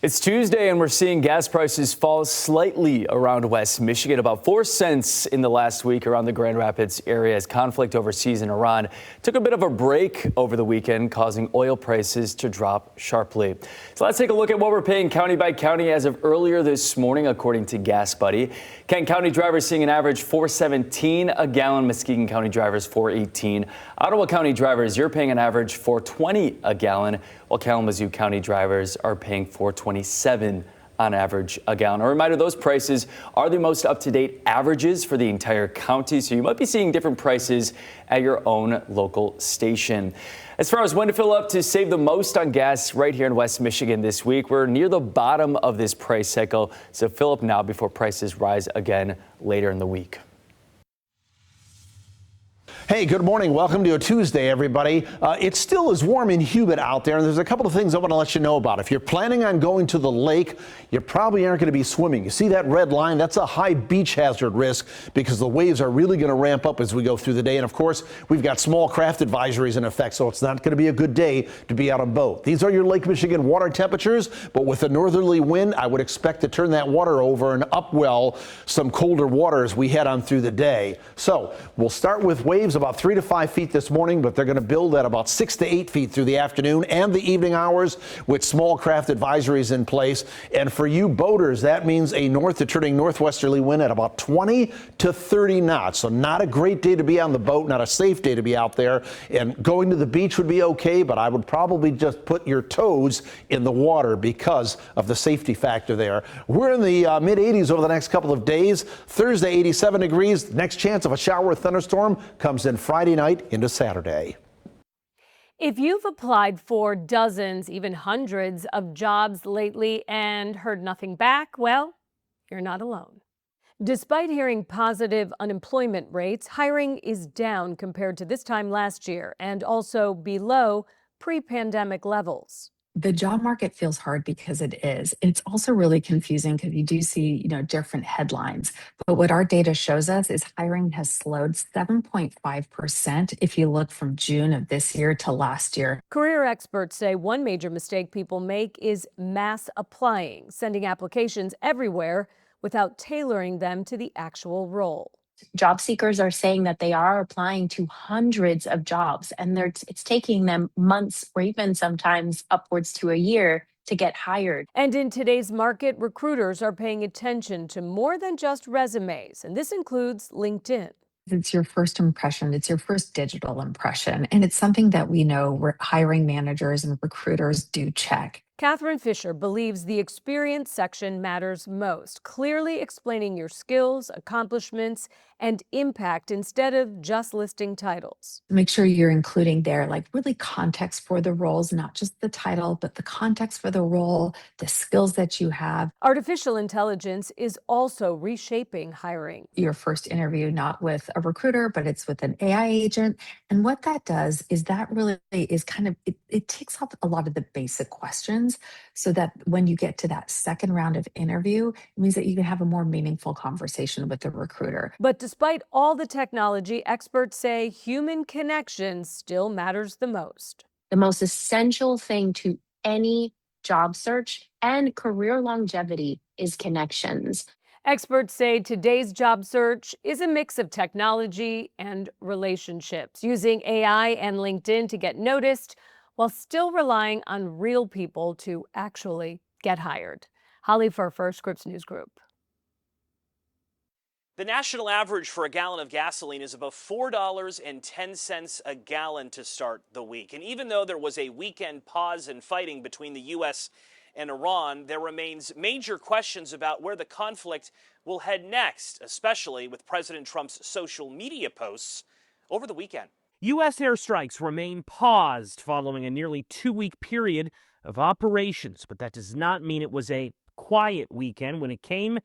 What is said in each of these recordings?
It's Tuesday and we're seeing gas prices fall slightly around West Michigan, about 4 cents in the last week around the Grand Rapids area as conflict overseas in Iran took a bit of a break over the weekend, causing oil prices to drop sharply. So let's take a look at what we're paying county by county as of earlier this morning, according to Gas Buddy. Kent County drivers seeing an average $4.17 a gallon. Muskegon County drivers $4.18. Ottawa County drivers, you're paying an average $4.20 a gallon, while Kalamazoo County drivers are paying $4.27 on average a gallon. A reminder, those prices are the most up-to-date averages for the entire county, so you might be seeing different prices at your own local station. As far as when to fill up to save the most on gas right here in West Michigan this week, we're near the bottom of this price cycle, so fill up now before prices rise again later in the week. Hey, good morning. Welcome to a Tuesday, everybody. It still is warm and humid out there, and there's a couple of things I want to let you know about. If you're planning on going to the lake, you probably aren't going to be swimming. You see that red line? That's a high beach hazard risk because the waves are really going to ramp up as we go through the day. And of course, we've got small craft advisories in effect, so it's not going to be a good day to be out on a boat. These are your Lake Michigan water temperatures, but with a northerly wind, I would expect to turn that water over and upwell some colder water as we head on through the day. So we'll start with waves about 3 to 5 feet this morning, but they're going to build at about 6 to 8 feet through the afternoon and the evening hours with small craft advisories in place. And for you boaters, that means a north to turning northwesterly wind at about 20 to 30 knots. So not a great day to be on the boat, not a safe day to be out there. And going to the beach would be okay, but I would probably just put your toes in the water because of the safety factor there. We're in the mid 80s over the next couple of days. Thursday, 87 degrees. Next chance of a shower or thunderstorm comes in Friday night into Saturday. If you've applied for dozens, even hundreds of jobs lately and heard nothing back, well, you're not alone. Despite hearing positive unemployment rates, hiring is down compared to this time last year and also below pre-pandemic levels. The job market feels hard because it is. It's also really confusing because you do see, different headlines. But what our data shows us is hiring has slowed 7.5% if you look from June of this year to last year. Career experts say one major mistake people make is mass applying, sending applications everywhere without tailoring them to the actual role. Job seekers are saying that they are applying to hundreds of jobs and it's taking them months or even sometimes upwards to a year to get hired. And in today's market, recruiters are paying attention to more than just resumes, and this includes LinkedIn. It's your first impression. It's your first digital impression. And it's something that we know hiring managers and recruiters do check. Catherine Fisher believes the experience section matters most, clearly explaining your skills, accomplishments, and impact instead of just listing titles. Make sure you're including there, really context for the roles, not just the title, but the context for the role, the skills that you have. Artificial intelligence is also reshaping hiring. Your first interview, not with a recruiter, but it's with an AI agent. And what that does is that really is it takes off a lot of the basic questions so that when you get to that second round of interview, it means that you can have a more meaningful conversation with the recruiter. But despite all the technology, experts say human connection still matters the most. The most essential thing to any job search and career longevity is connections. Experts say today's job search is a mix of technology and relationships, using AI and LinkedIn to get noticed while still relying on real people to actually get hired. Holly Furfer, Scripps News Group. The national average for a gallon of gasoline is about $4.10 a gallon to start the week. And even though there was a weekend pause in fighting between the U.S. and Iran, there remains major questions about where the conflict will head next, especially with President Trump's social media posts over the weekend. U.S. airstrikes remain paused following a nearly 2-week period of operations, but that does not mean it was a quiet weekend when it came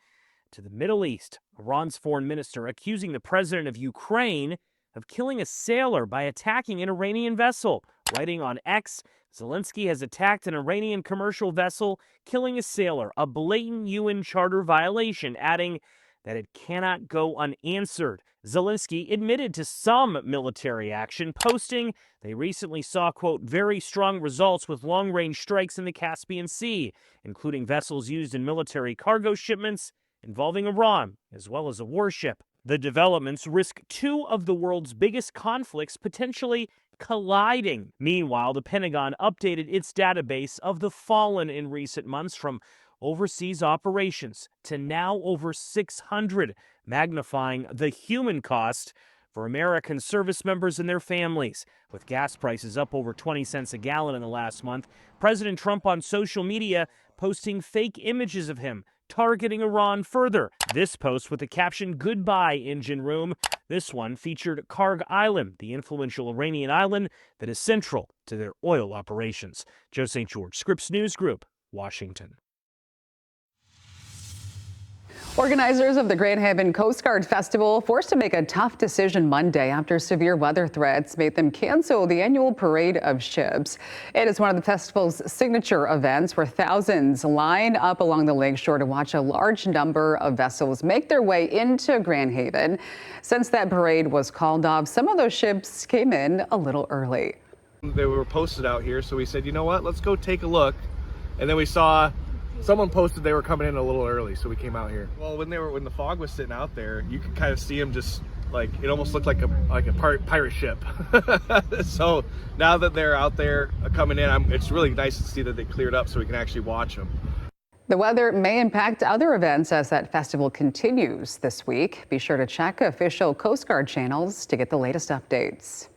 to the Middle East. Iran's foreign minister accusing the president of Ukraine of killing a sailor by attacking an Iranian vessel. Writing on X, Zelensky has attacked an Iranian commercial vessel, killing a sailor, a blatant UN charter violation, adding, that it cannot go unanswered. Zelensky admitted to some military action, posting they recently saw, quote, very strong results with long-range strikes in the Caspian Sea, including vessels used in military cargo shipments involving Iran, as well as a warship. The developments risk two of the world's biggest conflicts potentially colliding. Meanwhile, the Pentagon updated its database of the fallen in recent months from overseas operations to now over 600, magnifying the human cost for American service members and their families. With gas prices up over 20 cents a gallon in the last month, President Trump on social media posting fake images of him targeting Iran further. This post with the caption, "Goodbye, engine room." This one featured Karg Island, the influential Iranian island that is central to their oil operations. Joe St. George, Scripps News Group, Washington. Organizers of the Grand Haven Coast Guard Festival forced to make a tough decision Monday after severe weather threats made them cancel the annual parade of ships. It is one of the festival's signature events where thousands line up along the lakeshore to watch a large number of vessels make their way into Grand Haven. Since that parade was called off, some of those ships came in a little early. They were posted out here, so we said, you know what, let's go take a look. And then we saw someone posted they were coming in a little early, so we came out here. Well, when the fog was sitting out there, you could kind of see them just like, it almost looked like a pirate ship. So now that they're out there coming in, it's really nice to see that they cleared up so we can actually watch them. The weather may impact other events as that festival continues this week. Be sure to check official Coast Guard channels to get the latest updates.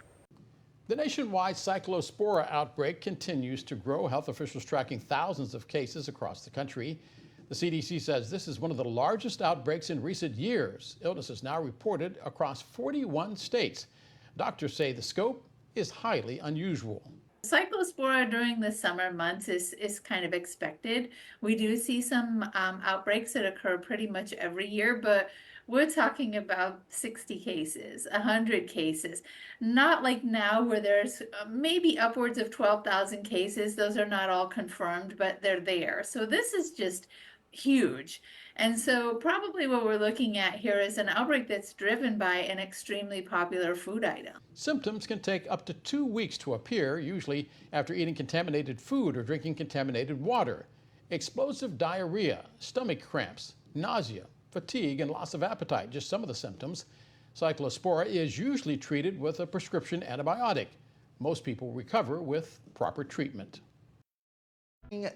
The nationwide Cyclospora outbreak continues to grow. Health officials tracking thousands of cases across the country. The CDC says this is one of the largest outbreaks in recent years. Illness is now reported across 41 states. Doctors say the scope is highly unusual. Cyclospora during the summer months is kind of expected. We do see some outbreaks that occur pretty much every year, but we're talking about 60 cases, 100 cases. Not like now where there's maybe upwards of 12,000 cases. Those are not all confirmed, but they're there. So this is just huge. And so probably what we're looking at here is an outbreak that's driven by an extremely popular food item. Symptoms can take up to 2 weeks to appear, usually after eating contaminated food or drinking contaminated water. Explosive diarrhea, stomach cramps, nausea, fatigue, and loss of appetite, just some of the symptoms. Cyclospora is usually treated with a prescription antibiotic. Most people recover with proper treatment.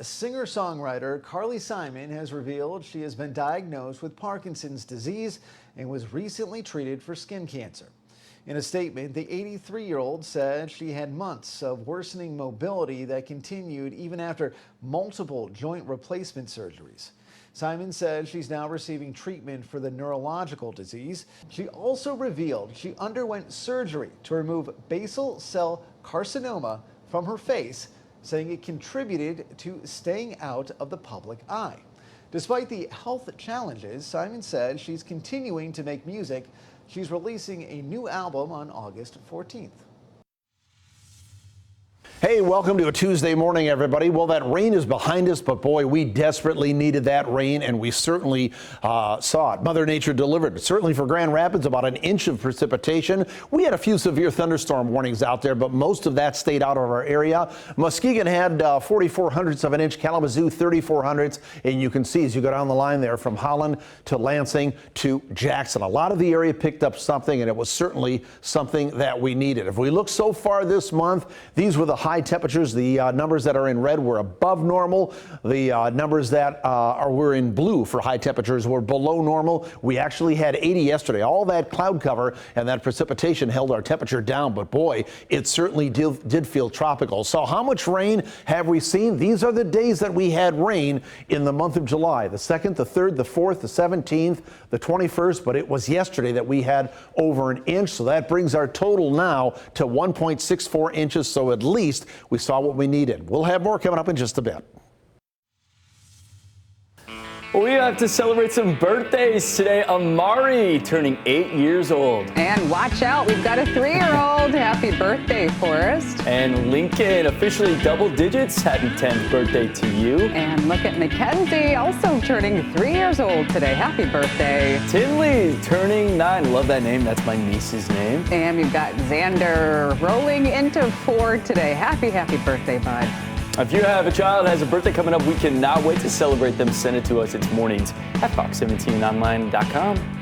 Singer-songwriter Carly Simon has revealed she has been diagnosed with Parkinson's disease and was recently treated for skin cancer. In a statement, the 83-year-old said she had months of worsening mobility that continued even after multiple joint replacement surgeries. Simon said she's now receiving treatment for the neurological disease. She also revealed she underwent surgery to remove basal cell carcinoma from her face, saying it contributed to staying out of the public eye. Despite the health challenges, Simon said she's continuing to make music. She's releasing a new album on August 14th. Hey, welcome to a Tuesday morning, everybody. Well, that rain is behind us, but boy, we desperately needed that rain, and we certainly saw it. Mother Nature delivered. Certainly for Grand Rapids, about an inch of precipitation. We had a few severe thunderstorm warnings out there, but most of that stayed out of our area. Muskegon had 44/100ths of an inch, Kalamazoo 34/100ths, and you can see as you go down the line there from Holland to Lansing to Jackson. A lot of the area picked up something, and it was certainly something that we needed. If we look so far this month, these were the high temperatures. The numbers that are in red were above normal. The numbers that were in blue for high temperatures were below normal. We actually had 80 yesterday. All that cloud cover and that precipitation held our temperature down, but boy, it certainly did feel tropical. So how much rain have we seen? These are the days that we had rain in the month of July, the 2nd, the 3rd, the 4th, the 17th, the 21st, but it was yesterday that we had over an inch. So that brings our total now to 1.64 inches. So at least we saw what we needed. We'll have more coming up in just a bit. We have to celebrate some birthdays today. Amari turning 8 years old. And watch out, we've got a 3-year-old. Happy birthday, Forrest. And Lincoln, officially double digits. Happy 10th birthday to you. And look at Mackenzie, also turning 3 years old today. Happy birthday. Tinley turning 9. Love that name. That's my niece's name. And we've got Xander rolling into 4 today. Happy birthday, bud. If you have a child that has a birthday coming up, we cannot wait to celebrate them. Send it to us. It's mornings at fox17online.com.